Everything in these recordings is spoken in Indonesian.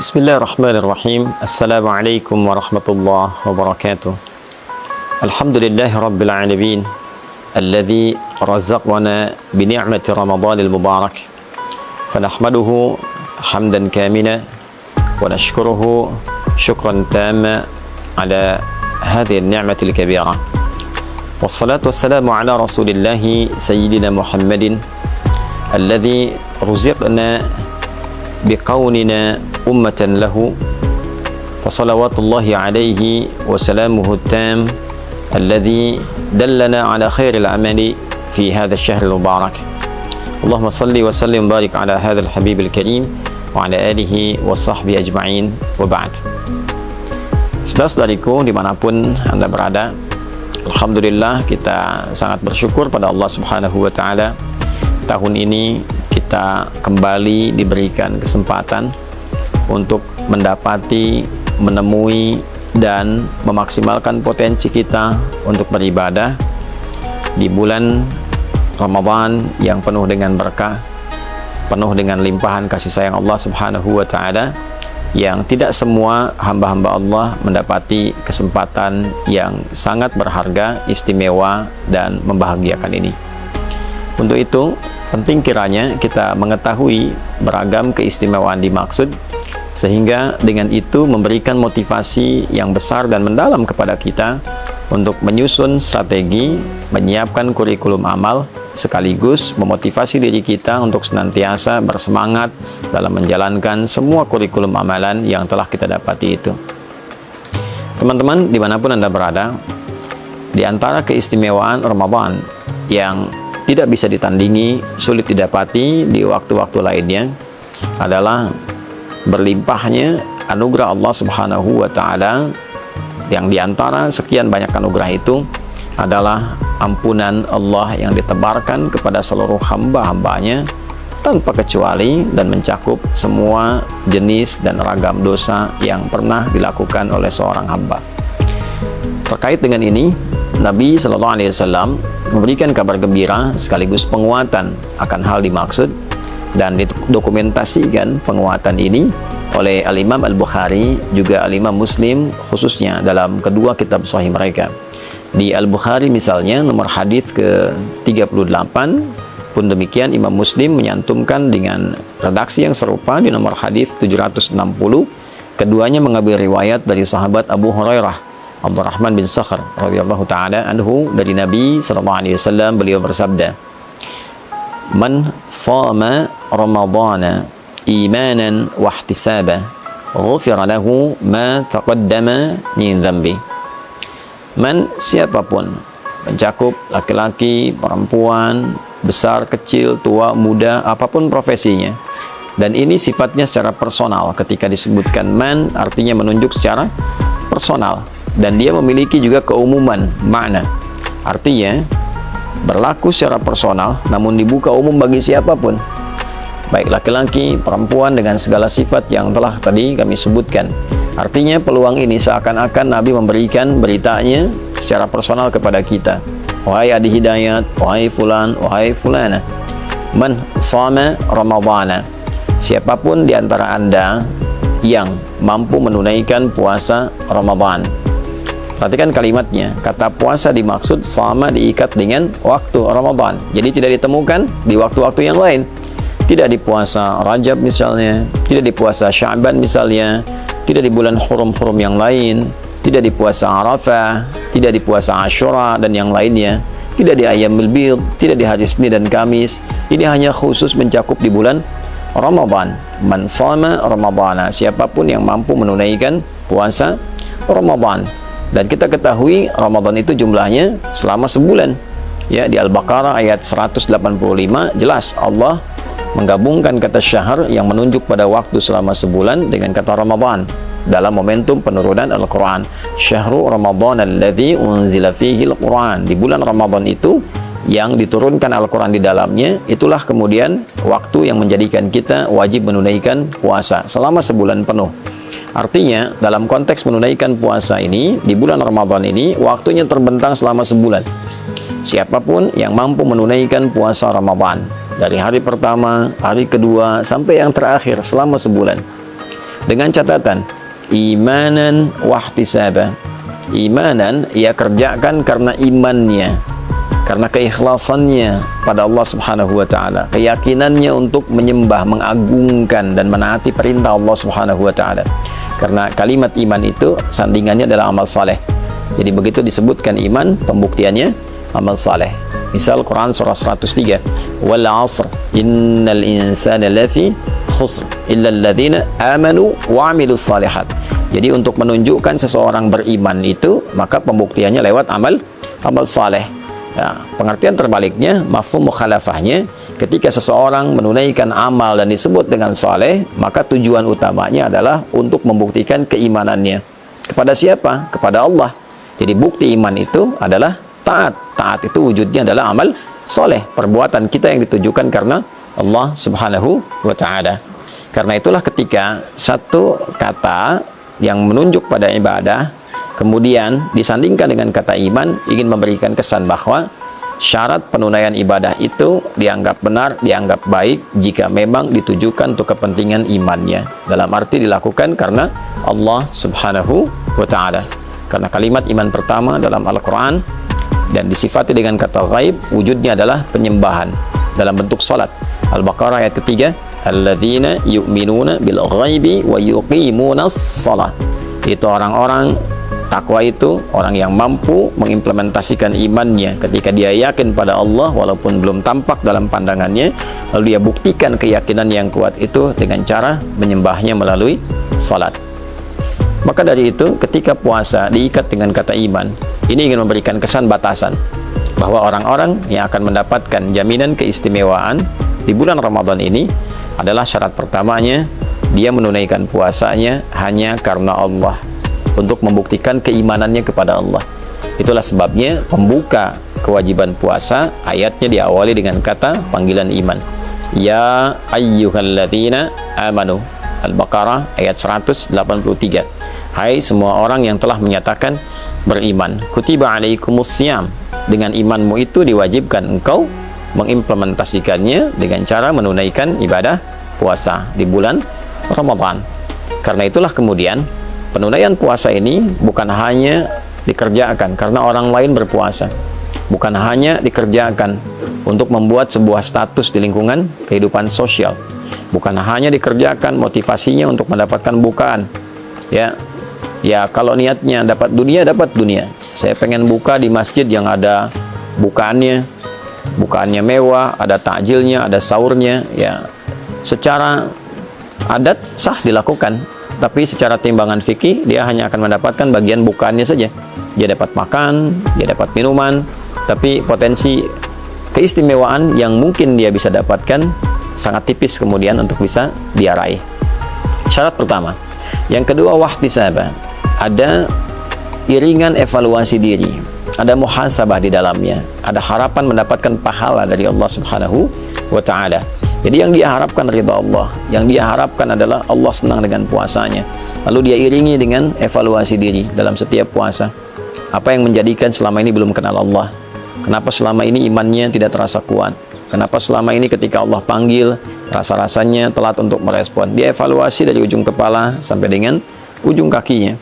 بسم الله الرحمن الرحيم. السلام عليكم ورحمة الله وبركاته. الحمد لله رب العالمين الذي رزقنا بنعمة رمضان المبارك، فنحمده حمدا كاملا ونشكره شكرا تاما على هذه النعمة الكبيرة، والصلاة والسلام على رسول الله سيدنا محمد الذي رزقنا بكوننا أمة له، فصلوات الله عليه وسلامه التام الذي دلنا على خير العمل في هذا الشهر المبارك. اللهم صل وسلم وبارك على هذا الحبيب الكريم وعلى آله وصحبه أجمعين وبعد. Saudara-saudariku dimanapun Anda berada, Alhamdulillah kita sangat bersyukur pada Allah Subhanahu wa Ta'ala. Tahun ini kita kembali diberikan kesempatan untuk mendapati, menemui, dan memaksimalkan potensi kita untuk beribadah di bulan Ramadan yang penuh dengan berkah, penuh dengan limpahan kasih sayang Allah Subhanahu wa Ta'ala, yang tidak semua hamba-hamba Allah mendapati kesempatan yang sangat berharga, istimewa, dan membahagiakan ini. Untuk itu, penting kiranya kita mengetahui beragam keistimewaan dimaksud, sehingga dengan itu memberikan motivasi yang besar dan mendalam kepada kita untuk menyusun strategi, menyiapkan kurikulum amal, sekaligus memotivasi diri kita untuk senantiasa bersemangat dalam menjalankan semua kurikulum amalan yang telah kita dapati itu. Teman-teman, dimanapun Anda berada, di antara keistimewaan Ramadan yang tidak bisa ditandingi, sulit didapati di waktu-waktu lainnya adalah berlimpahnya anugerah Allah Subhanahu wa Ta'ala, yang diantara sekian banyak anugerah itu adalah ampunan Allah yang ditebarkan kepada seluruh hamba-hambanya tanpa kecuali dan mencakup semua jenis dan ragam dosa yang pernah dilakukan oleh seorang hamba. Terkait dengan ini, Nabi Sallallahu Alaihi Wasallam memberikan kabar gembira sekaligus penguatan akan hal dimaksud, dan didokumentasikan penguatan ini oleh Al-Imam Al-Bukhari juga Al-Imam Muslim, khususnya dalam kedua kitab sahih mereka. Di Al-Bukhari misalnya nomor hadis ke-38, pun demikian Imam Muslim menyantumkan dengan redaksi yang serupa di nomor hadis 760. Keduanya mengambil riwayat dari sahabat Abu Hurairah Abdurrahman bin Sakhr radhiyallahu taala anhu dari Nabi sallallahu alaihi wasallam, beliau bersabda, "Man shama Ramadana imanan wa ihtisaba, ghufira lahu ma taqaddama min dhanbi." Man, siapapun, mencakup laki-laki, perempuan, besar, kecil, tua, muda, apapun profesinya. Dan ini sifatnya secara personal. Ketika disebutkan man, artinya menunjuk secara personal. Dan dia memiliki juga keumuman makna. Artinya berlaku secara personal, namun dibuka umum bagi siapapun, baik laki-laki, perempuan, dengan segala sifat yang telah tadi kami sebutkan. Artinya peluang ini seakan-akan Nabi memberikan beritanya secara personal kepada kita. Wahai Adi Hidayat, wahai fulan, wahai fulana, man shama Ramadana, siapapun di antara Anda yang mampu menunaikan puasa Ramadan. Perhatikan kalimatnya, kata puasa dimaksud sama diikat dengan waktu Ramadan. Jadi tidak ditemukan di waktu-waktu yang lain. Tidak di puasa Rajab misalnya, tidak di puasa Sya'ban misalnya, tidak di bulan hurum-hurum yang lain, tidak di puasa Arafah, tidak di puasa Asyura dan yang lainnya, tidak di Ayyamul Bid, tidak di hari Senin dan Kamis. Ini hanya khusus mencakup di bulan Ramadan. Man shama Ramadana, siapapun yang mampu menunaikan puasa Ramadan. Dan kita ketahui Ramadan itu jumlahnya selama sebulan. Ya, di Al-Baqarah ayat 185 jelas Allah menggabungkan kata syahr yang menunjuk pada waktu selama sebulan dengan kata Ramadan dalam momentum penurunan Al-Quran. Syahrul Ramadan alladzi unzila fihi Al-Quran. Di bulan Ramadan itu yang diturunkan Al-Quran di dalamnya, itulah kemudian waktu yang menjadikan kita wajib menunaikan puasa selama sebulan penuh. Artinya dalam konteks menunaikan puasa ini di bulan Ramadan ini waktunya terbentang selama sebulan. Siapapun yang mampu menunaikan puasa Ramadan dari hari pertama, hari kedua, sampai yang terakhir selama sebulan, dengan catatan imanan wahtisaba. Imanan, ia kerjakan karena imannya, karena keikhlasannya pada Allah Subhanahu wa taala, keyakinannya untuk menyembah, mengagungkan dan menaati perintah Allah Subhanahu wa taala. Karena kalimat iman itu sandingannya adalah amal saleh. Jadi begitu disebutkan iman, pembuktiannya amal saleh. Misal Quran surah 103, wal 'asr innal insana lafi khusr illa alladziina amanu wa 'amilus shalihat. Jadi untuk menunjukkan seseorang beriman itu, maka pembuktiannya lewat amal saleh. Ya, pengertian terbaliknya, mafhum mukhalafahnya, ketika seseorang menunaikan amal dan disebut dengan saleh, maka tujuan utamanya adalah untuk membuktikan keimanannya. Kepada siapa? Kepada Allah. Jadi bukti iman itu adalah taat. Taat itu wujudnya adalah amal saleh, perbuatan kita yang ditujukan karena Allah Subhanahu wa taala. Karena itulah ketika satu kata yang menunjuk pada ibadah kemudian disandingkan dengan kata iman, ingin memberikan kesan bahwa syarat penunaian ibadah itu dianggap benar, dianggap baik jika memang ditujukan untuk kepentingan imannya, dalam arti dilakukan karena Allah Subhanahu wa ta'ala. Karena kalimat iman pertama dalam Al-Quran dan disifati dengan kata ghaib, wujudnya adalah penyembahan dalam bentuk salat. Al-Baqarah ayat ketiga, alladzina yu'minuna bil ghaibi wa yuqimunas shalah. Itu orang-orang takwa, itu orang yang mampu mengimplementasikan imannya ketika dia yakin pada Allah walaupun belum tampak dalam pandangannya, lalu dia buktikan keyakinan yang kuat itu dengan cara menyembahnya melalui salat. Maka dari itu ketika puasa diikat dengan kata iman, ini ingin memberikan kesan batasan bahwa orang-orang yang akan mendapatkan jaminan keistimewaan di bulan Ramadan ini adalah syarat pertamanya dia menunaikan puasanya hanya karena Allah, untuk membuktikan keimanannya kepada Allah. Itulah sebabnya pembuka kewajiban puasa ayatnya diawali dengan kata panggilan iman. Ya ayyuhalladzina amanu. Al-Baqarah ayat 183. Hai semua orang yang telah menyatakan beriman. Kutiba alaikumussyam. Dengan imanmu itu diwajibkan engkau mengimplementasikannya dengan cara menunaikan ibadah puasa di bulan Ramadan. Karena itulah kemudian penunaian puasa ini bukan hanya dikerjakan karena orang lain berpuasa, bukan hanya dikerjakan untuk membuat sebuah status di lingkungan kehidupan sosial, bukan hanya dikerjakan motivasinya untuk mendapatkan bukaan. Ya kalau niatnya dapat dunia. Saya pengen buka di masjid yang ada bukaannya mewah, ada takjilnya, ada sahurnya, ya secara adat sah dilakukan, tapi secara timbangan fikih dia hanya akan mendapatkan bagian bukaannya saja. Dia dapat makan, dia dapat minuman, tapi potensi keistimewaan yang mungkin dia bisa dapatkan sangat tipis kemudian untuk bisa dia raih. Syarat pertama. Yang kedua, wahtisaba. Ada iringan evaluasi diri, ada muhasabah di dalamnya, ada harapan mendapatkan pahala dari Allah Subhanahu wa ta'ala. Jadi yang dia harapkan ridha Allah, yang dia harapkan adalah Allah senang dengan puasanya. Lalu dia iringi dengan evaluasi diri dalam setiap puasa. Apa yang menjadikan selama ini belum kenal Allah? Kenapa selama ini imannya tidak terasa kuat? Kenapa selama ini ketika Allah panggil, rasa-rasanya telat untuk merespon? Dia evaluasi dari ujung kepala sampai dengan ujung kakinya.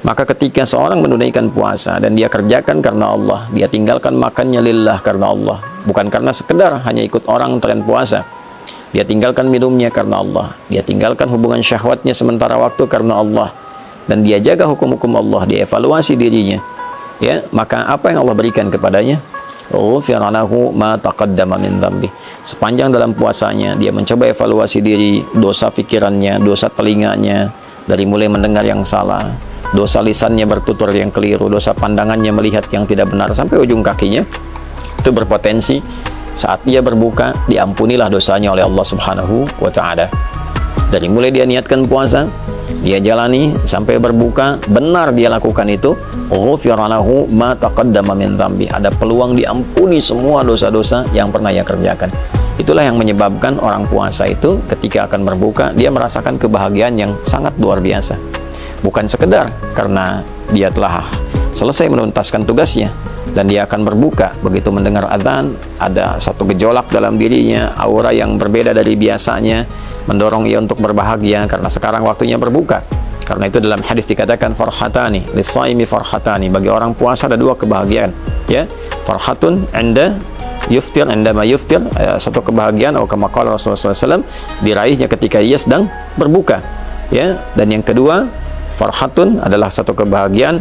Maka ketika seorang menunaikan puasa dan dia kerjakan karena Allah, dia tinggalkan makannya lillah karena Allah, bukan karena sekedar hanya ikut orang tren puasa. Dia tinggalkan minumnya karena Allah, dia tinggalkan hubungan syahwatnya sementara waktu karena Allah, dan dia jaga hukum-hukum Allah, dia evaluasi dirinya. Ya, maka apa yang Allah berikan kepadanya? Ghufira lahu ma taqaddama min dzambi. Sepanjang dalam puasanya dia mencoba evaluasi diri, dosa pikirannya, dosa telinganya dari mulai mendengar yang salah, dosa lisannya bertutur yang keliru, dosa pandangannya melihat yang tidak benar, sampai ujung kakinya. Itu berpotensi saat dia berbuka diampunilah dosanya oleh Allah Subhanahu wa ta'ala. Dari mulai dia niatkan puasa, dia jalani sampai berbuka, benar dia lakukan itu, ghufira lahu ma taqaddama min dzambi. Ada peluang diampuni semua dosa-dosa yang pernah ia kerjakan. Itulah yang menyebabkan orang puasa itu ketika akan berbuka dia merasakan kebahagiaan yang sangat luar biasa. Bukan sekedar karena dia telah selesai menuntaskan tugasnya dan dia akan berbuka, begitu mendengar adzan ada satu gejolak dalam dirinya, aura yang berbeda dari biasanya, mendorong ia untuk berbahagia karena sekarang waktunya berbuka. Karena itu dalam hadis dikatakan farhatani lis-shaimi farhatani, bagi orang puasa ada dua kebahagiaan, ya. Farhatun inda yuftir, indama yuftir, satu kebahagiaan atau kama qala Rasulullah SAW, diraihnya ketika ia sedang berbuka, ya. Dan yang kedua, farhatun adalah satu kebahagiaan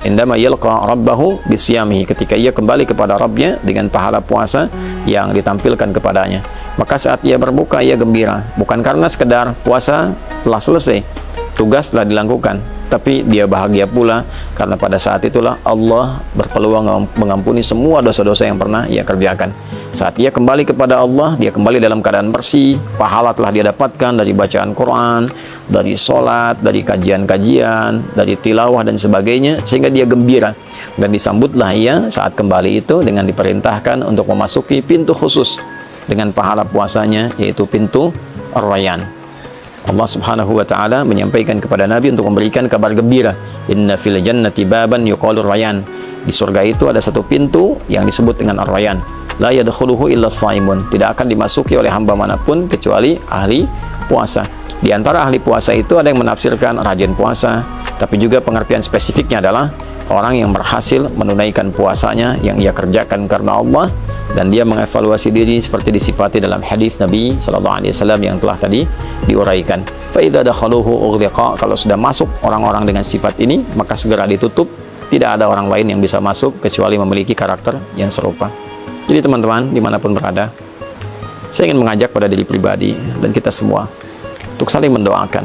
indama yalqa rabbahu bisyamihi, ketika ia kembali kepada Rabbnya dengan pahala puasa yang ditampilkan kepadanya. Maka saat ia berbuka ia gembira, bukan karena sekedar puasa telah selesai, tugas telah dilakukan, tapi dia bahagia pula karena pada saat itulah Allah berpeluang mengampuni semua dosa-dosa yang pernah ia kerjakan. Saat ia kembali kepada Allah, dia kembali dalam keadaan bersih, pahala telah dia dapatkan dari bacaan Quran, dari sholat, dari kajian-kajian, dari tilawah dan sebagainya, sehingga dia gembira. Dan disambutlah ia saat kembali itu dengan diperintahkan untuk memasuki pintu khusus dengan pahala puasanya, yaitu pintu Ar-Rayyan. Allah Subhanahu wa taala menyampaikan kepada Nabi untuk memberikan kabar gembira, inna fil jannati baban yuqalu Ar-Rayyan, di surga itu ada satu pintu yang disebut dengan Ar-Rayyan, la yadkhuluhu illa shaimun, tidak akan dimasuki oleh hamba manapun kecuali ahli puasa. Di antara ahli puasa itu ada yang menafsirkan rajin puasa, tapi juga pengertian spesifiknya adalah orang yang berhasil menunaikan puasanya yang ia kerjakan karena Allah, dan dia mengevaluasi diri seperti disifati dalam hadis Nabi SAW yang telah tadi diuraikan. Fa idza dakhaluhu ughliqa, kalau sudah masuk orang-orang dengan sifat ini, maka segera ditutup, tidak ada orang lain yang bisa masuk kecuali memiliki karakter yang serupa. Jadi teman-teman dimanapun berada, saya ingin mengajak pada diri pribadi dan kita semua untuk saling mendoakan.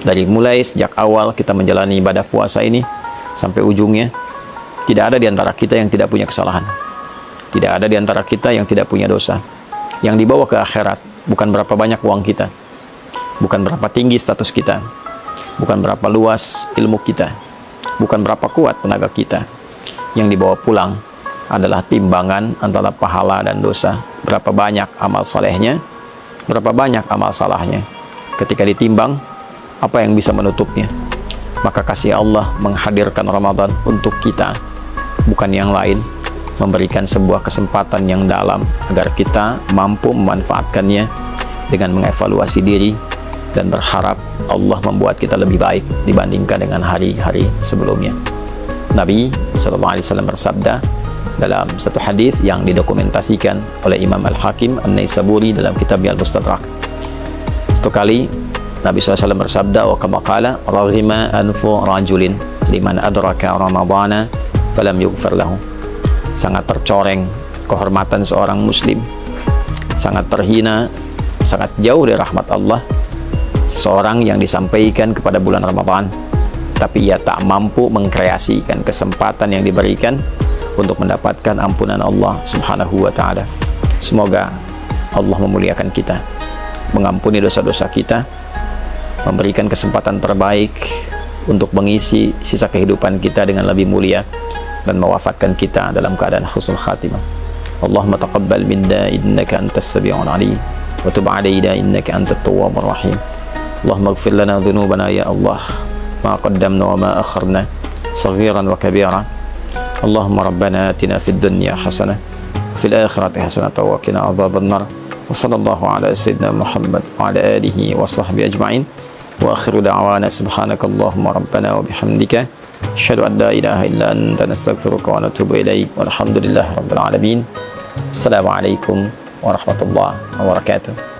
Dari mulai sejak awal kita menjalani ibadah puasa ini sampai ujungnya, tidak ada di antara kita yang tidak punya kesalahan. Tidak ada di antara kita yang tidak punya dosa. Yang dibawa ke akhirat bukan berapa banyak uang kita, bukan berapa tinggi status kita, bukan berapa luas ilmu kita, bukan berapa kuat tenaga kita. Yang dibawa pulang adalah timbangan antara pahala dan dosa. Berapa banyak amal solehnya, berapa banyak amal salahnya. Ketika ditimbang, apa yang bisa menutupnya? Maka kasih Allah menghadirkan Ramadan untuk kita, bukan yang lain, memberikan sebuah kesempatan yang dalam agar kita mampu memanfaatkannya dengan mengevaluasi diri dan berharap Allah membuat kita lebih baik dibandingkan dengan hari-hari sebelumnya. Nabi SAW bersabda dalam satu hadis yang didokumentasikan oleh Imam Al-Hakim An-Naisaburi dalam kitabnya Al-Mustadrak. Satu kali Nabi SAW bersabda, wa kama qala raghima anfu rajulin liman adraka ramadhana falam yughfar lahu. Sangat tercoreng kehormatan seorang muslim, sangat terhina, sangat jauh dari rahmat Allah seorang yang disampaikan kepada bulan Ramadan, tapi ia tak mampu mengkreasikan kesempatan yang diberikan untuk mendapatkan ampunan Allah Subhanahu wa ta'ala. Semoga Allah memuliakan kita, mengampuni dosa-dosa kita, memberikan kesempatan terbaik untuk mengisi sisa kehidupan kita dengan lebih mulia, dan mewafatkan kita dalam keadaan husnul khatimah. Allahumma taqabbal minna innaka antas sami'ul alim wa tub 'alaina innaka antat tawwabur rahim. Allahumma ighfir lana dhunubana ya Allah, ma qaddamna wa ma akharna, saghiran wa kabira. Allahumma rabbana atina fid dunya hasanah wa fil akhirati hasanah wa qina adzaban nar. Wa sallallahu ala sayyidina Muhammad wa ala alihi wa sahbihi ajma'in. Wa akhiru da'wana subhanakallahumma rabbana wa bihamdika asyhadu an la ilaha illa anta nastaghfiruka wa natubu ilaik. Walhamdulillahi rabbil alamin. Assalamualaikum warahmatullahi wabarakatuh.